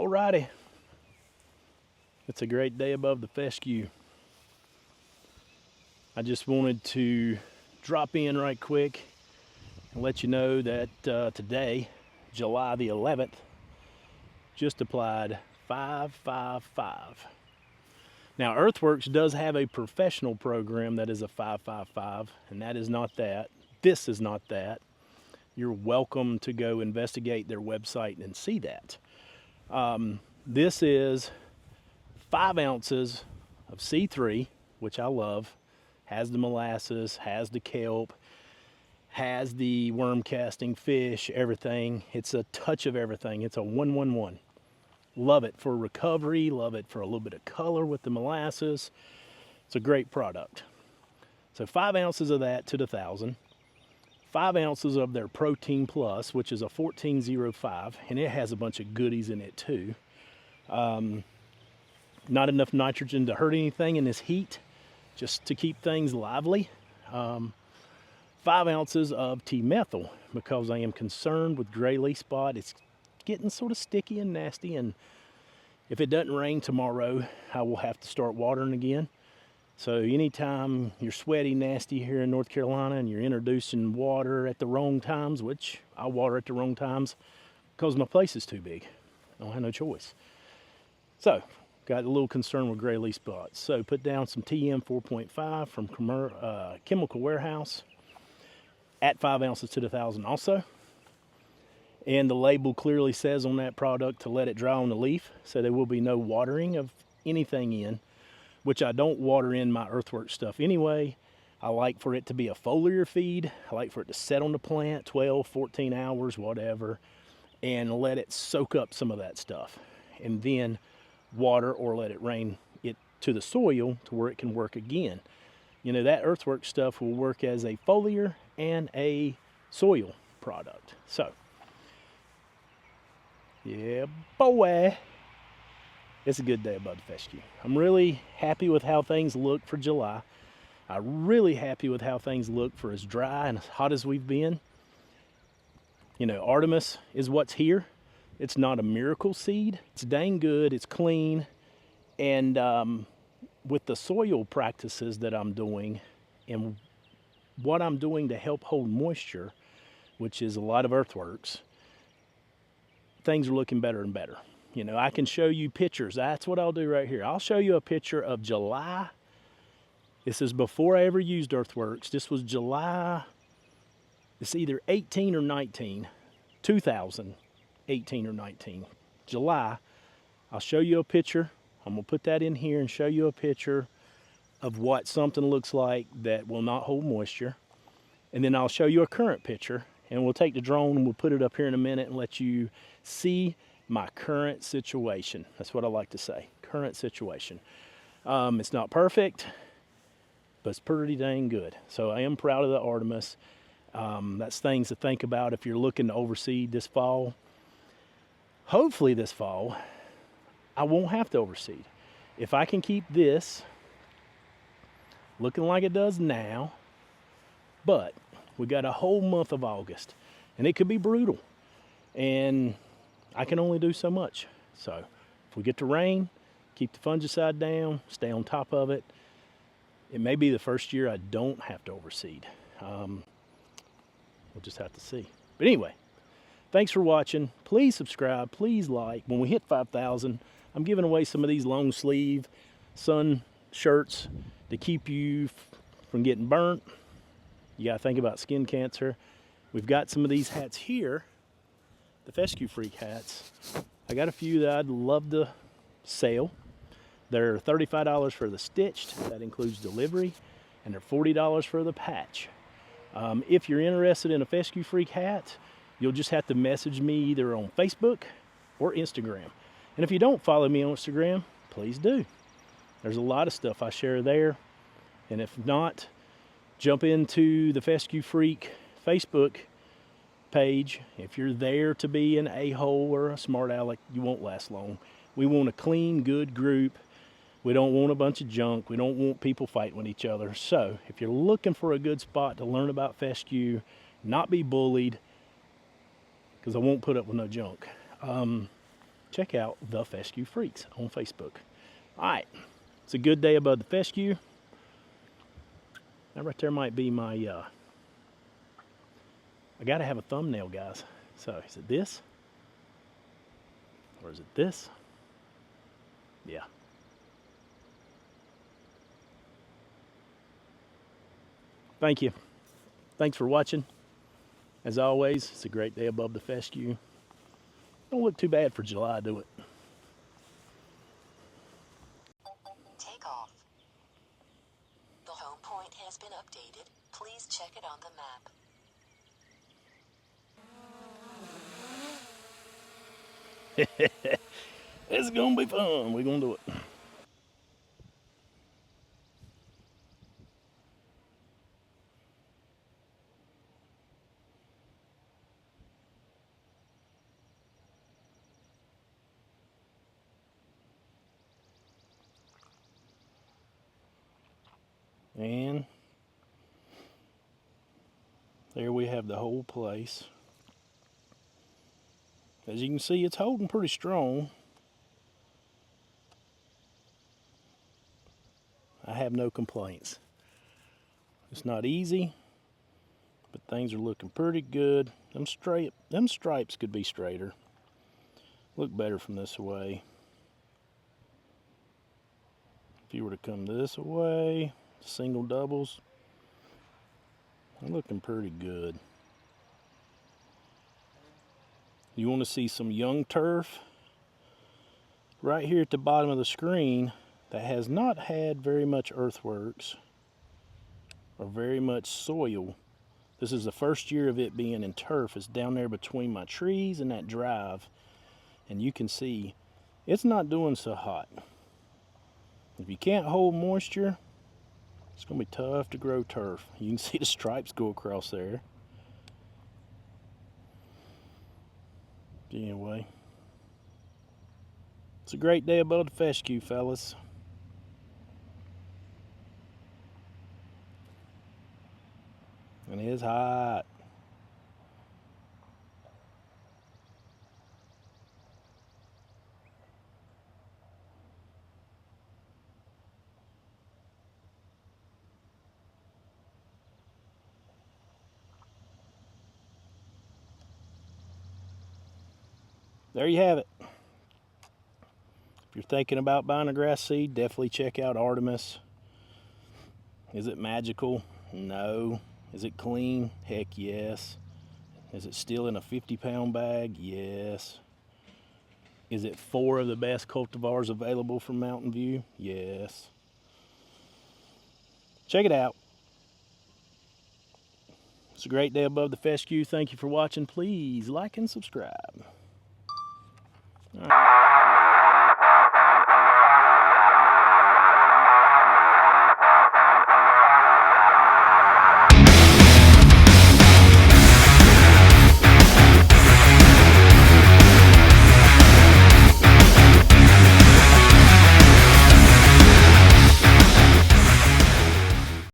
Alrighty, it's a great day above the fescue. I just wanted to drop in right quick and let you know that today, July the 11th, just applied 555. Now, Earthworks does have a professional program that is a 555, and that is not that. This is not that. You're welcome to go investigate their website and see that. This is 5 ounces of C3, which I love. Has the molasses, has the kelp, has the worm casting, fish, everything. It's a touch of everything. It's a 1-1-1. Love it for recovery, love it for a little bit of color with the molasses. It's a great product. So 5 ounces of that to the 1,000. 5 ounces of their Protein Plus, which is a 1405, and it has a bunch of goodies in it too. Not enough nitrogen to hurt anything in this heat, just to keep things lively. 5 ounces of T-methyl, because I am concerned with gray leaf spot. It's getting sort of sticky and nasty, and if it doesn't rain tomorrow, I will have to start watering again. So anytime you're sweaty, nasty here in North Carolina, and you're introducing water at the wrong times, which I water at the wrong times because my place is too big. I don't have no choice. So, got a little concern with gray leaf spots. So put down some TM 4.5 from Chemical Warehouse at 5 ounces to the 1,000 also. And the label clearly says on that product to let it dry on the leaf, so there will be no watering of anything in, which I don't water in my Earthworks stuff anyway. I like for it to be a foliar feed. I like for it to set on the plant 12, 14 hours, whatever, and let it soak up some of that stuff. And then water or let it rain it to the soil to where it can work again. You know, that Earthworks stuff will work as a foliar and a soil product. So, yeah, boy. It's a good day above the fescue. I'm really happy with how things look for July. I'm really happy with how things look for as dry and as hot as we've been. You know, Artemis is what's here. It's not a miracle seed. It's dang good. It's clean. And with the soil practices that I'm doing and what I'm doing to help hold moisture, which is a lot of Earthworks, things are looking better and better. You know, I can show you pictures. That's what I'll do right here. I'll show you a picture of July. This is before I ever used Earthworks. This was July, it's either 18 or 19, 2018 or 19. July. I'll show you a picture. I'm going to put that in here and show you a picture of what something looks like that will not hold moisture. And then I'll show you a current picture, and we'll take the drone and we'll put it up here in a minute and let you see my current situation. That's what I like to say, current situation. It's not perfect, but it's pretty dang good. So I am proud of the Artemis. That's things to think about if you're looking to overseed this fall. Hopefully this fall, I won't have to overseed. If I can keep this looking like it does now, but we got a whole month of August, and it could be brutal. And I can only do so much. So if we get to rain, keep the fungicide down, stay on top of it. It may be the first year I don't have to overseed. We'll just have to see. But anyway, thanks for watching. Please subscribe, please like. When we hit 5,000, I'm giving away some of these long sleeve sun shirts to keep you from getting burnt. You gotta think about skin cancer. We've got some of these hats here, the Fescue Freak hats. I got a few that I'd love to sell. They're $35 for the stitched, that includes delivery, and they're $40 for the patch. If you're interested in a Fescue Freak hat, you'll just have to message me either on Facebook or Instagram. And if you don't follow me on Instagram, please do. There's a lot of stuff I share there. And if not, jump into the Fescue Freak Facebook page. If you're there to be an a-hole or a smart aleck, you won't last long. We want a clean, good group. We don't want a bunch of junk. We don't want people fighting with each other. So if you're looking for a good spot to learn about fescue, not be bullied, because I won't put up with no junk, check out the Fescue Freaks on Facebook. All right, it's a good day above the fescue. That right there might be my, I gotta have a thumbnail, guys. So is it this? Or is it this? Yeah. Thank you. Thanks for watching. As always, it's a great day above the fescue. Don't look too bad for July, do it? Take off. The home point has been updated. Please check it on the map. It's gonna be fun. We're gonna do it. And there we have the whole place. As you can see, it's holding pretty strong. I have no complaints. It's not easy, but things are looking pretty good. Them stripes could be straighter. Look better from this away. If you were to come this way, single doubles, they're looking pretty good. You want to see some young turf? Right here at the bottom of the screen, that has not had very much earthworks or very much soil. This is the first year of it being in turf. It's down there between my trees and that drive, and you can see it's not doing so hot. If you can't hold moisture, it's gonna be tough to grow turf. You can see the stripes go across there. Anyway, it's a great day above the fescue, fellas. And it is hot. There you have it. If you're thinking about buying a grass seed, definitely check out Artemis. Is it magical? No. Is it clean? Heck yes. Is it still in a 50-pound bag? Yes. Is it 4 of the best cultivars available from Mountain View? Yes. Check it out. It's a great day above the fescue. Thank you for watching. Please like and subscribe. All right.